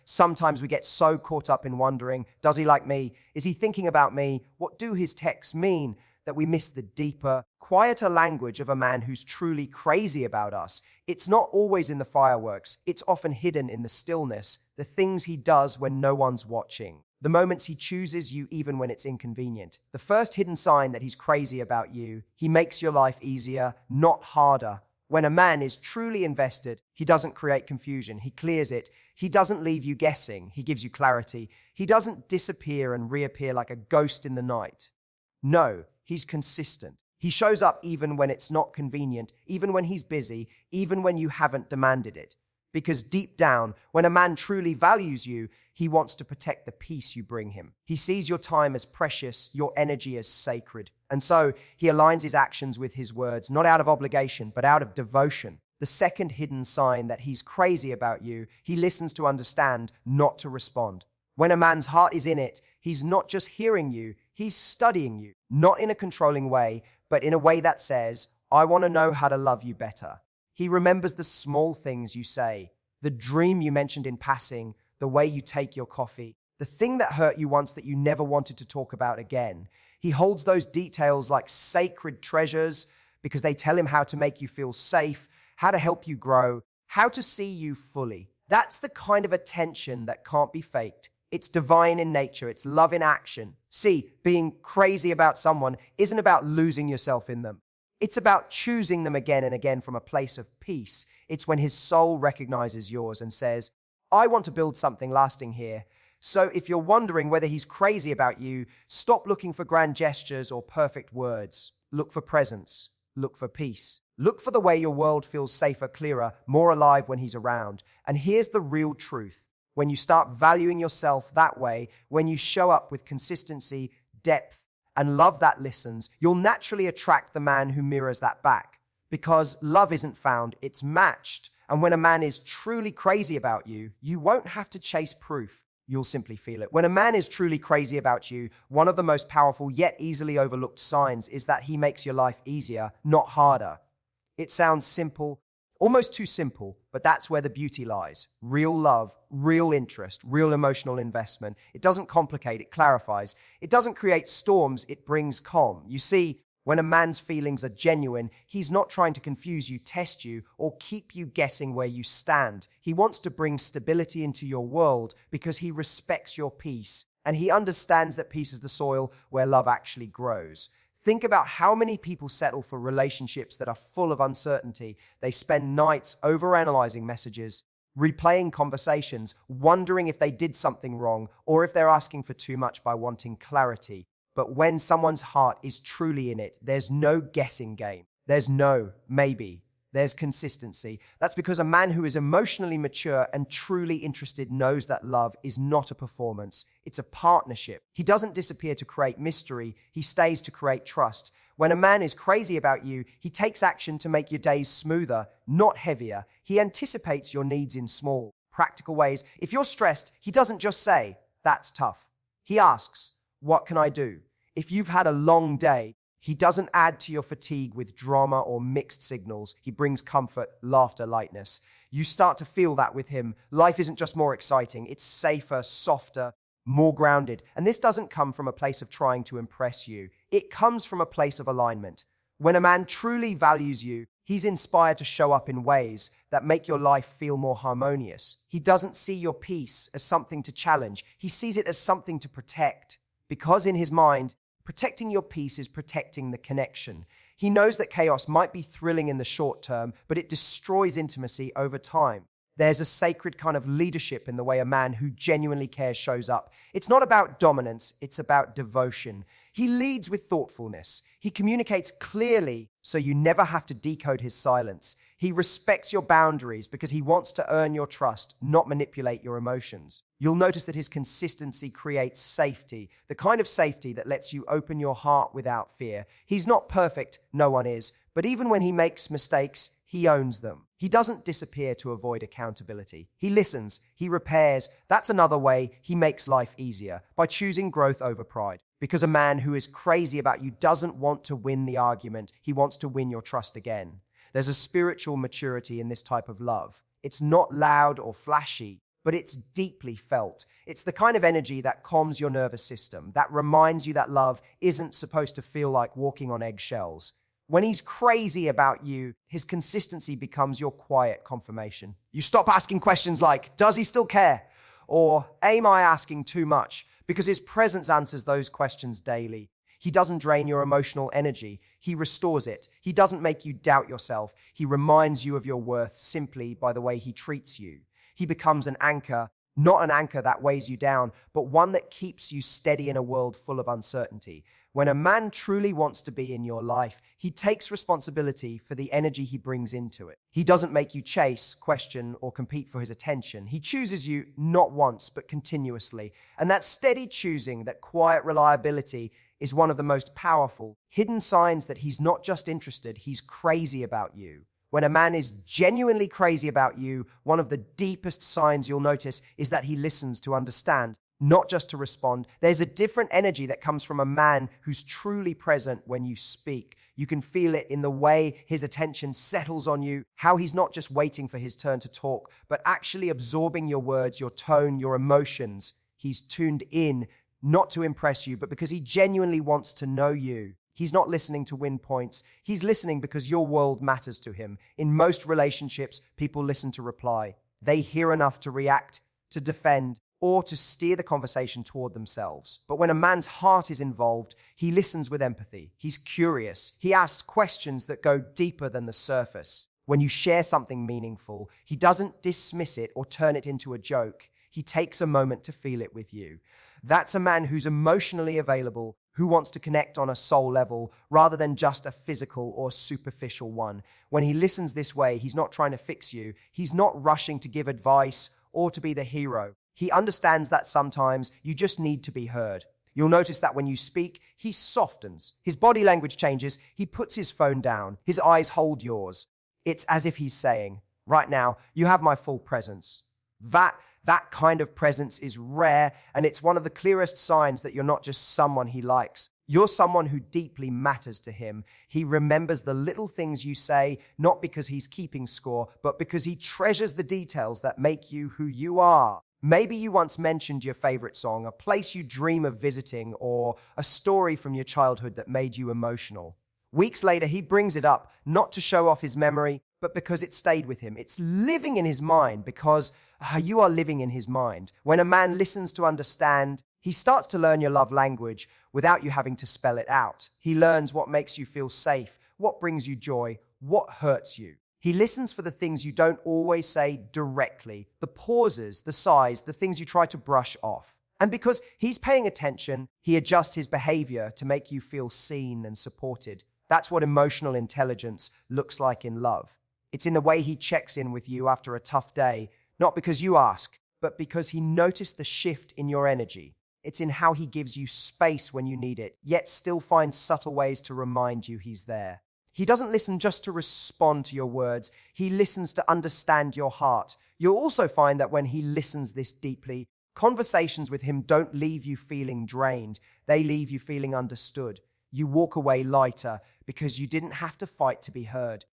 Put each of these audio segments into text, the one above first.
Sometimes we get so caught up in wondering, does he like me? Is he thinking about me? What do his texts mean? That we miss the deeper, quieter language of a man who's truly crazy about us. It's not always in the fireworks. It's often hidden in the stillness, the things he does when no one's watching, the moments he chooses you even when it's inconvenient. The first hidden sign that he's crazy about you, he makes your life easier, not harder. When a man is truly invested, he doesn't create confusion, he clears it. He doesn't leave you guessing, he gives you clarity. He doesn't disappear and reappear like a ghost in the night. No, he's consistent. He shows up even when it's not convenient, even when he's busy, even when you haven't demanded it. Because deep down, when a man truly values you, he wants to protect the peace you bring him. He sees your time as precious, your energy as sacred. And so he aligns his actions with his words, not out of obligation, but out of devotion. The second hidden sign that he's crazy about you, he listens to understand, not to respond. When a man's heart is in it, he's not just hearing you, he's studying you, not in a controlling way, but in a way that says, I want to know how to love you better. He remembers the small things you say, the dream you mentioned in passing, the way you take your coffee, the thing that hurt you once that you never wanted to talk about again. He holds those details like sacred treasures because they tell him how to make you feel safe, how to help you grow, how to see you fully. That's the kind of attention that can't be faked. It's divine in nature. It's love in action. See, being crazy about someone isn't about losing yourself in them. It's about choosing them again and again from a place of peace. It's when his soul recognizes yours and says, I want to build something lasting here. So if you're wondering whether he's crazy about you, stop looking for grand gestures or perfect words. Look for presence. Look for peace. Look for the way your world feels safer, clearer, more alive when he's around. And here's the real truth. When you start valuing yourself that way, when you show up with consistency, depth, and love that listens, you'll naturally attract the man who mirrors that back. Because love isn't found, it's matched. And when a man is truly crazy about you, you won't have to chase proof. You'll simply feel it. When a man is truly crazy about you, one of the most powerful yet easily overlooked signs is that he makes your life easier, not harder. It sounds simple, almost too simple, but that's where the beauty lies. Real love, real interest, real emotional investment. It doesn't complicate, it clarifies. It doesn't create storms, it brings calm. You see, when a man's feelings are genuine, he's not trying to confuse you, test you, or keep you guessing where you stand. He wants to bring stability into your world because he respects your peace, and he understands that peace is the soil where love actually grows. Think about how many people settle for relationships that are full of uncertainty. They spend nights overanalyzing messages, replaying conversations, wondering if they did something wrong or if they're asking for too much by wanting clarity. But when someone's heart is truly in it, there's no guessing game. There's no maybe. There's consistency. That's because a man who is emotionally mature and truly interested knows that love is not a performance. It's a partnership. He doesn't disappear to create mystery. He stays to create trust. When a man is crazy about you, he takes action to make your days smoother, not heavier. He anticipates your needs in small, practical ways. If you're stressed, he doesn't just say, that's tough. He asks, what can I do? If you've had a long day, he doesn't add to your fatigue with drama or mixed signals. He brings comfort, laughter, lightness. You start to feel that with him. Life isn't just more exciting, it's safer, softer, more grounded. And this doesn't come from a place of trying to impress you. It comes from a place of alignment. When a man truly values you, he's inspired to show up in ways that make your life feel more harmonious. He doesn't see your peace as something to challenge. He sees it as something to protect. Because in his mind, protecting your peace is protecting the connection. He knows that chaos might be thrilling in the short term, but it destroys intimacy over time. There's a sacred kind of leadership in the way a man who genuinely cares shows up. It's not about dominance, it's about devotion. He leads with thoughtfulness. He communicates clearly so you never have to decode his silence. He respects your boundaries because he wants to earn your trust, not manipulate your emotions. You'll notice that his consistency creates safety, the kind of safety that lets you open your heart without fear. He's not perfect, no one is, but even when he makes mistakes, he owns them. He doesn't disappear to avoid accountability. He listens, he repairs. That's another way he makes life easier, by choosing growth over pride. Because a man who is crazy about you doesn't want to win the argument, he wants to win your trust again. There's a spiritual maturity in this type of love. It's not loud or flashy, but it's deeply felt. It's the kind of energy that calms your nervous system, that reminds you that love isn't supposed to feel like walking on eggshells. When he's crazy about you, his consistency becomes your quiet confirmation. You stop asking questions like, does he still care? Or am I asking too much? Because his presence answers those questions daily. He doesn't drain your emotional energy. He restores it. He doesn't make you doubt yourself. He reminds you of your worth simply by the way he treats you. He becomes an anchor, not an anchor that weighs you down, but one that keeps you steady in a world full of uncertainty. When a man truly wants to be in your life, he takes responsibility for the energy he brings into it. He doesn't make you chase, question, or compete for his attention. He chooses you not once, but continuously. And that steady choosing, that quiet reliability, is one of the most powerful hidden signs that he's not just interested, he's crazy about you. When a man is genuinely crazy about you, one of the deepest signs you'll notice is that he listens to understand, not just to respond. There's a different energy that comes from a man who's truly present when you speak. You can feel it in the way his attention settles on you, how he's not just waiting for his turn to talk, but actually absorbing your words, your tone, your emotions. He's tuned in, not to impress you, but because he genuinely wants to know you. He's not listening to win points. He's listening because your world matters to him. In most relationships, people listen to reply. They hear enough to react, to defend, or to steer the conversation toward themselves. But when a man's heart is involved, he listens with empathy. He's curious. He asks questions that go deeper than the surface. When you share something meaningful, he doesn't dismiss it or turn it into a joke. He takes a moment to feel it with you. That's a man who's emotionally available, who wants to connect on a soul level rather than just a physical or superficial one. When he listens this way, he's not trying to fix you. He's not rushing to give advice or to be the hero. He understands that sometimes you just need to be heard. You'll notice that when you speak, he softens. His body language changes. He puts his phone down. His eyes hold yours. It's as if he's saying, right now, you have my full presence. That kind of presence is rare, and it's one of the clearest signs that you're not just someone he likes. You're someone who deeply matters to him. He remembers the little things you say, not because he's keeping score, but because he treasures the details that make you who you are. Maybe you once mentioned your favorite song, a place you dream of visiting, or a story from your childhood that made you emotional. Weeks later, he brings it up, not to show off his memory, but because it stayed with him. It's living in his mind because you are living in his mind. When a man listens to understand, he starts to learn your love language without you having to spell it out. He learns what makes you feel safe, what brings you joy, what hurts you. He listens for the things you don't always say directly, the pauses, the sighs, the things you try to brush off. And because he's paying attention, he adjusts his behavior to make you feel seen and supported. That's what emotional intelligence looks like in love. It's in the way he checks in with you after a tough day, not because you ask, but because he noticed the shift in your energy. It's in how he gives you space when you need it, yet still finds subtle ways to remind you he's there. He doesn't listen just to respond to your words. He listens to understand your heart. You'll also find that when he listens this deeply, conversations with him don't leave you feeling drained. They leave you feeling understood. You walk away lighter because you didn't have to fight to be heard.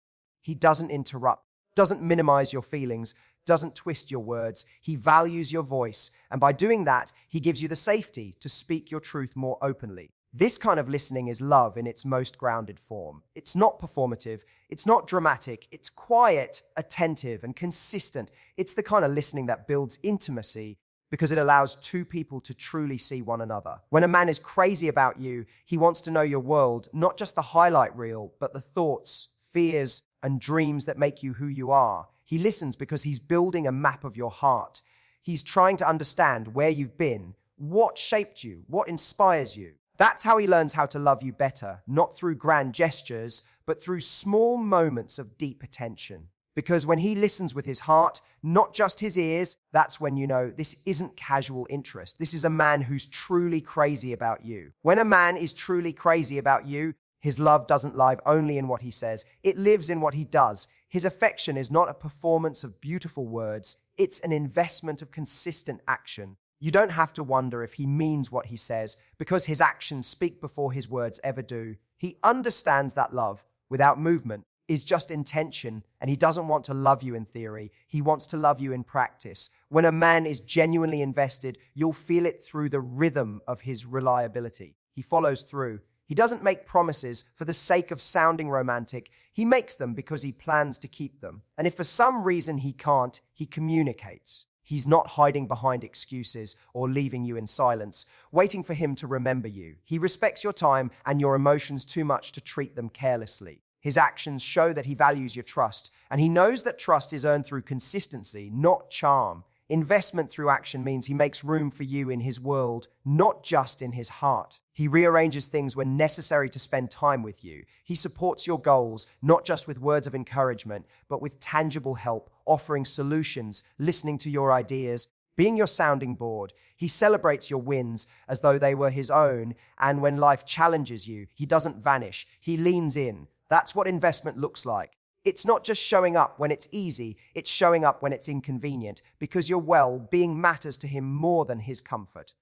He doesn't interrupt, doesn't minimize your feelings, doesn't twist your words. He values your voice, and by doing that, he gives you the safety to speak your truth more openly. This kind of listening is love in its most grounded form. It's not performative, it's not dramatic, it's quiet, attentive, and consistent. It's the kind of listening that builds intimacy because it allows two people to truly see one another. When a man is crazy about you, he wants to know your world, not just the highlight reel, but the thoughts, fears, and dreams that make you who you are. He listens because he's building a map of your heart. He's trying to understand where you've been, what shaped you, what inspires you. That's how he learns how to love you better, not through grand gestures, but through small moments of deep attention. Because when he listens with his heart, not just his ears, that's when you know this isn't casual interest. This is a man who's truly crazy about you. When a man is truly crazy about you, his love doesn't live only in what he says. It lives in what he does. His affection is not a performance of beautiful words. It's an investment of consistent action. You don't have to wonder if he means what he says, because his actions speak before his words ever do. He understands that love, without movement, is just intention, and he doesn't want to love you in theory. He wants to love you in practice. When a man is genuinely invested, you'll feel it through the rhythm of his reliability. He follows through. He doesn't make promises for the sake of sounding romantic. He makes them because he plans to keep them. And if for some reason he can't, he communicates. He's not hiding behind excuses or leaving you in silence, waiting for him to remember you. He respects your time and your emotions too much to treat them carelessly. His actions show that he values your trust, and he knows that trust is earned through consistency, not charm. Investment through action means he makes room for you in his world, not just in his heart. He rearranges things when necessary to spend time with you. He supports your goals, not just with words of encouragement, but with tangible help, offering solutions, listening to your ideas, being your sounding board. He celebrates your wins as though they were his own, and when life challenges you, he doesn't vanish. He leans in. That's what investment looks like. It's not just showing up when it's easy, it's showing up when it's inconvenient, because your well-being matters to him more than his comfort.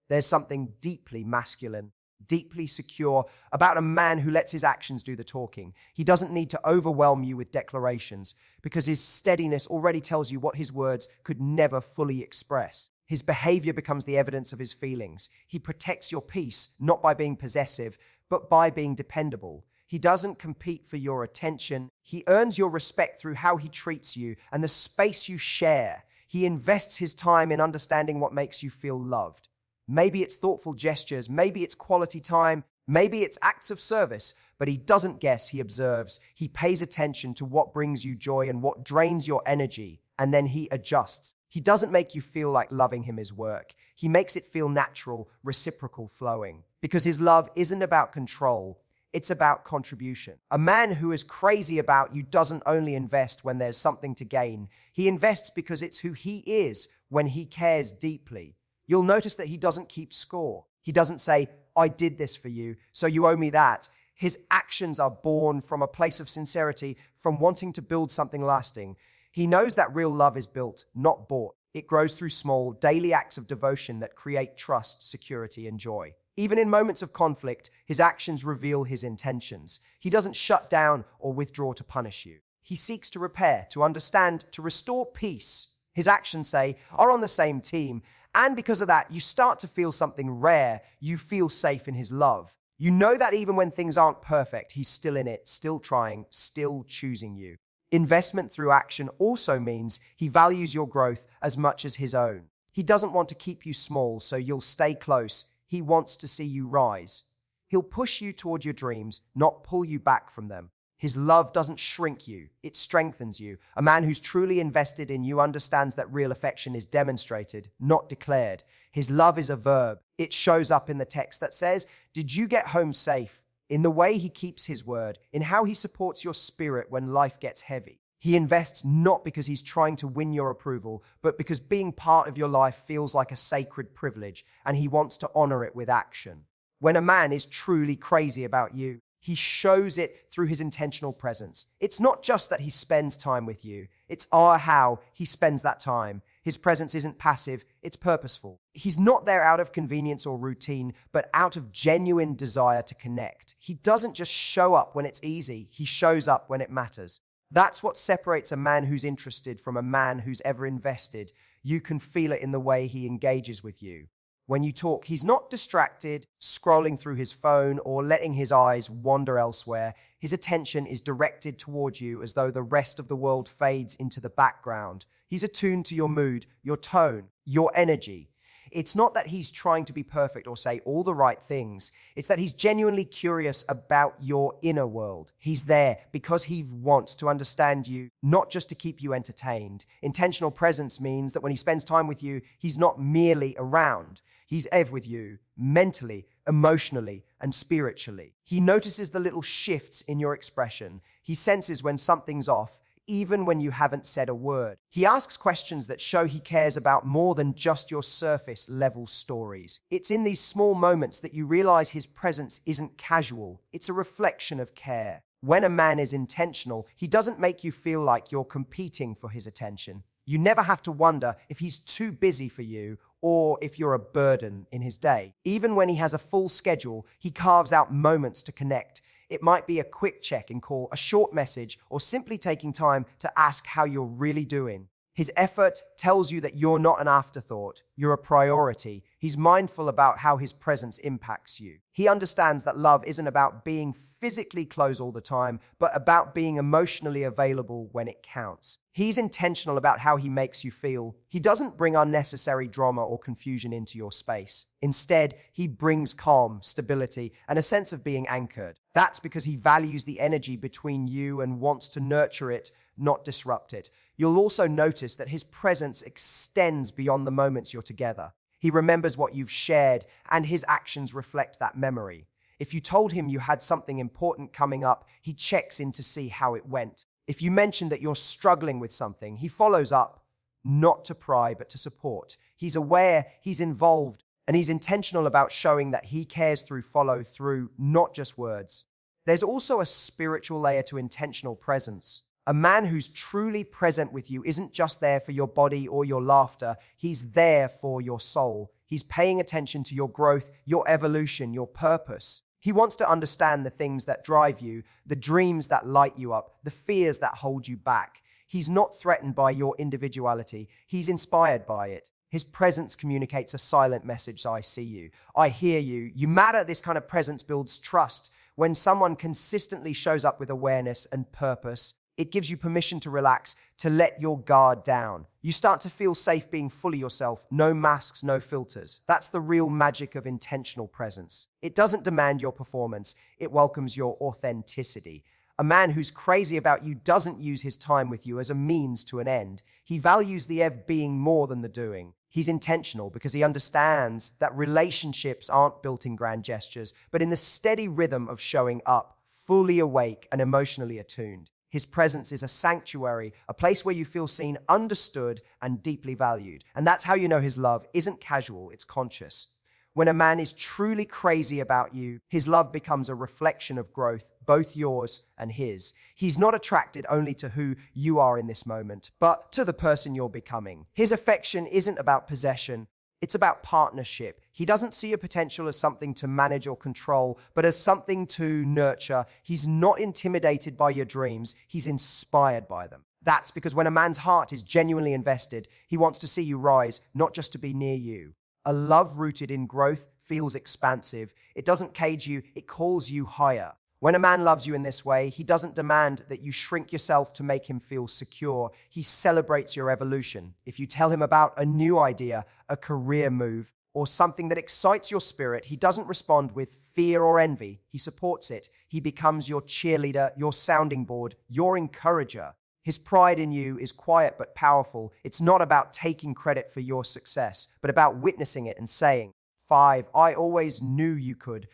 There's something deeply masculine, deeply secure about a man who lets his actions do the talking. He doesn't need to overwhelm you with declarations, because his steadiness already tells you what his words could never fully express. His behavior becomes the evidence of his feelings. He protects your peace, not by being possessive, but by being dependable. He doesn't compete for your attention. He earns your respect through how he treats you and the space you share. He invests his time in understanding what makes you feel loved. Maybe it's thoughtful gestures, maybe it's quality time, maybe it's acts of service, but he doesn't guess, he observes. He pays attention to what brings you joy and what drains your energy, and then he adjusts. He doesn't make you feel like loving him is work. He makes it feel natural, reciprocal, flowing. Because his love isn't about control. It's about contribution. A man who is crazy about you doesn't only invest when there's something to gain. He invests because it's who he is when he cares deeply. You'll notice that he doesn't keep score. He doesn't say, I did this for you, so you owe me that. His actions are born from a place of sincerity, from wanting to build something lasting. He knows that real love is built, not bought. It grows through small, daily acts of devotion that create trust, security, and joy. Even in moments of conflict, his actions reveal his intentions. He doesn't shut down or withdraw to punish you. He seeks to repair, to understand, to restore peace. His actions, are on the same team, and because of that, you start to feel something rare. You feel safe in his love. You know that even when things aren't perfect, he's still in it, still trying, still choosing you. Investment through action also means he values your growth as much as his own. He doesn't want to keep you small so you'll stay close. He wants to see you rise. He'll push you toward your dreams, not pull you back from them. His love doesn't shrink you, it strengthens you. A man who's truly invested in you understands that real affection is demonstrated, not declared. His love is a verb. It shows up in the text that says, "Did you get home safe?" In the way he keeps his word, in how he supports your spirit when life gets heavy. He invests not because he's trying to win your approval, but because being part of your life feels like a sacred privilege, and he wants to honor it with action. When a man is truly crazy about you, he shows it through his intentional presence. It's not just that he spends time with you, it's how he spends that time. His presence isn't passive, it's purposeful. He's not there out of convenience or routine, but out of genuine desire to connect. He doesn't just show up when it's easy, he shows up when it matters. That's what separates a man who's interested from a man who's ever invested. You can feel it in the way he engages with you. When you talk, he's not distracted, scrolling through his phone or letting his eyes wander elsewhere. His attention is directed toward you as though the rest of the world fades into the background. He's attuned to your mood, your tone, your energy. It's not that he's trying to be perfect or say all the right things. It's that he's genuinely curious about your inner world. He's there because he wants to understand you, not just to keep you entertained. Intentional presence means that when he spends time with you, he's not merely around. He's with you, mentally, emotionally, and spiritually. He notices the little shifts in your expression. He senses when something's off, even when you haven't said a word. He asks questions that show he cares about more than just your surface-level stories. It's in these small moments that you realize his presence isn't casual. It's a reflection of care. When a man is intentional, he doesn't make you feel like you're competing for his attention. You never have to wonder if he's too busy for you or if you're a burden in his day. Even when he has a full schedule, he carves out moments to connect. It might be a quick check-in call, a short message, or simply taking time to ask how you're really doing. His effort tells you that you're not an afterthought, you're a priority. He's mindful about how his presence impacts you. He understands that love isn't about being physically close all the time, but about being emotionally available when it counts. He's intentional about how he makes you feel. He doesn't bring unnecessary drama or confusion into your space. Instead, he brings calm, stability, and a sense of being anchored. That's because he values the energy between you and wants to nurture it, not disrupt it. You'll also notice that his presence extends beyond the moments you're together. He remembers what you've shared, and his actions reflect that memory. If you told him you had something important coming up, he checks in to see how it went. If you mention that you're struggling with something, he follows up, not to pry, but to support. He's aware, he's involved, and he's intentional about showing that he cares through follow through, not just words. There's also a spiritual layer to intentional presence. A man who's truly present with you isn't just there for your body or your laughter, he's there for your soul. He's paying attention to your growth, your evolution, your purpose. He wants to understand the things that drive you, the dreams that light you up, the fears that hold you back. He's not threatened by your individuality, he's inspired by it. His presence communicates a silent message: I see you, I hear you, you matter. This kind of presence builds trust. When someone consistently shows up with awareness and purpose, it gives you permission to relax, to let your guard down. You start to feel safe being fully yourself, no masks, no filters. That's the real magic of intentional presence. It doesn't demand your performance, it welcomes your authenticity. A man who's crazy about you doesn't use his time with you as a means to an end. He values the being more than the doing. He's intentional because he understands that relationships aren't built in grand gestures, but in the steady rhythm of showing up, fully awake and emotionally attuned. His presence is a sanctuary, a place where you feel seen, understood, and deeply valued. And that's how you know his love isn't casual, it's conscious. When a man is truly crazy about you, his love becomes a reflection of growth, both yours and his. He's not attracted only to who you are in this moment, but to the person you're becoming. His affection isn't about possession, it's about partnership. He doesn't see your potential as something to manage or control, but as something to nurture. He's not intimidated by your dreams, he's inspired by them. That's because when a man's heart is genuinely invested, he wants to see you rise, not just to be near you. A love rooted in growth feels expansive. It doesn't cage you, it calls you higher. When a man loves you in this way, he doesn't demand that you shrink yourself to make him feel secure. He celebrates your evolution. If you tell him about a new idea, a career move, or something that excites your spirit, he doesn't respond with fear or envy. He supports it. He becomes your cheerleader, your sounding board, your encourager. His pride in you is quiet but powerful. It's not about taking credit for your success, but about witnessing it and saying, 5, I always knew you could.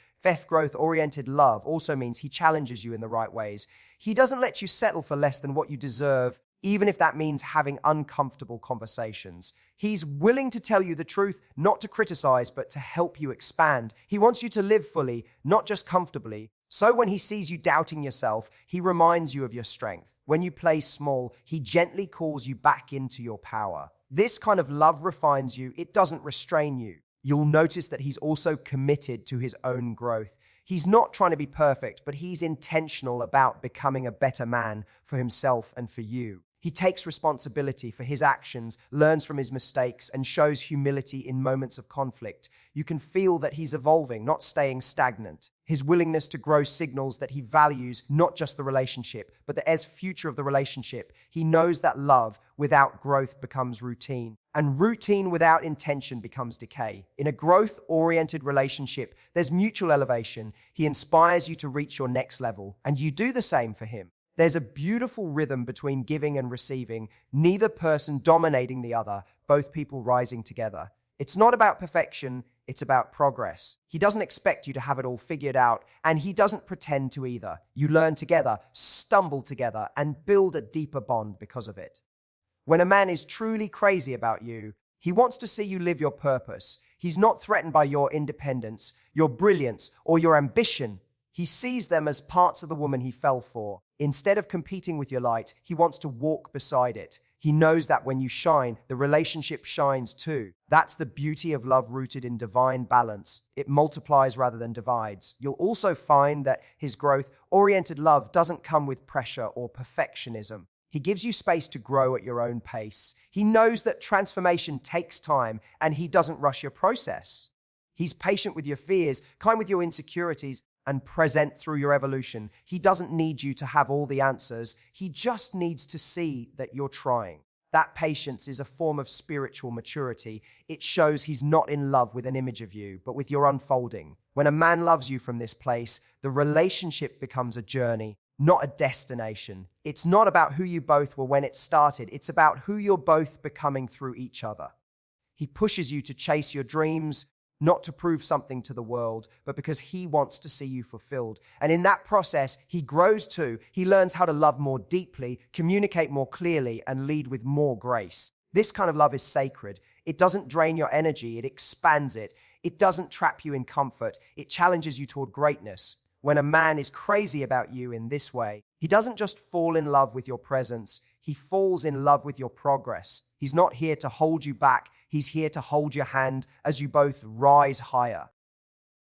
Growth-oriented love also means he challenges you in the right ways. He doesn't let you settle for less than what you deserve, even if that means having uncomfortable conversations. He's willing to tell you the truth, not to criticize, but to help you expand. He wants you to live fully, not just comfortably. So when he sees you doubting yourself, he reminds you of your strength. When you play small, he gently calls you back into your power. This kind of love refines you. It doesn't restrain you. You'll notice that he's also committed to his own growth. He's not trying to be perfect, but he's intentional about becoming a better man for himself and for you. He takes responsibility for his actions, learns from his mistakes, and shows humility in moments of conflict. You can feel that he's evolving, not staying stagnant. His willingness to grow signals that he values not just the relationship, but the future of the relationship. He knows that love without growth becomes routine, and routine without intention becomes decay. In a growth-oriented relationship, there's mutual elevation. He inspires you to reach your next level, and you do the same for him. There's a beautiful rhythm between giving and receiving, neither person dominating the other, both people rising together. It's not about perfection, it's about progress. He doesn't expect you to have it all figured out, and he doesn't pretend to either. You learn together, stumble together, and build a deeper bond because of it. When a man is truly crazy about you, he wants to see you live your purpose. He's not threatened by your independence, your brilliance, or your ambition. He sees them as parts of the woman he fell for. Instead of competing with your light, he wants to walk beside it. He knows that when you shine, the relationship shines too. That's the beauty of love rooted in divine balance. It multiplies rather than divides. You'll also find that his growth-oriented love doesn't come with pressure or perfectionism. He gives you space to grow at your own pace. He knows that transformation takes time and he doesn't rush your process. He's patient with your fears, kind with your insecurities, and present through your evolution. He doesn't need you to have all the answers. He just needs to see that you're trying. That patience is a form of spiritual maturity. It shows he's not in love with an image of you, but with your unfolding. When a man loves you from this place, the relationship becomes a journey, not a destination. It's not about who you both were when it started. It's about who you're both becoming through each other. He pushes you to chase your dreams, not to prove something to the world, but because he wants to see you fulfilled. And in that process, he grows too. He learns how to love more deeply, communicate more clearly, and lead with more grace. This kind of love is sacred. It doesn't drain your energy, it expands it. It doesn't trap you in comfort. It challenges you toward greatness. When a man is crazy about you in this way, he doesn't just fall in love with your presence, he falls in love with your progress. He's not here to hold you back, he's here to hold your hand as you both rise higher.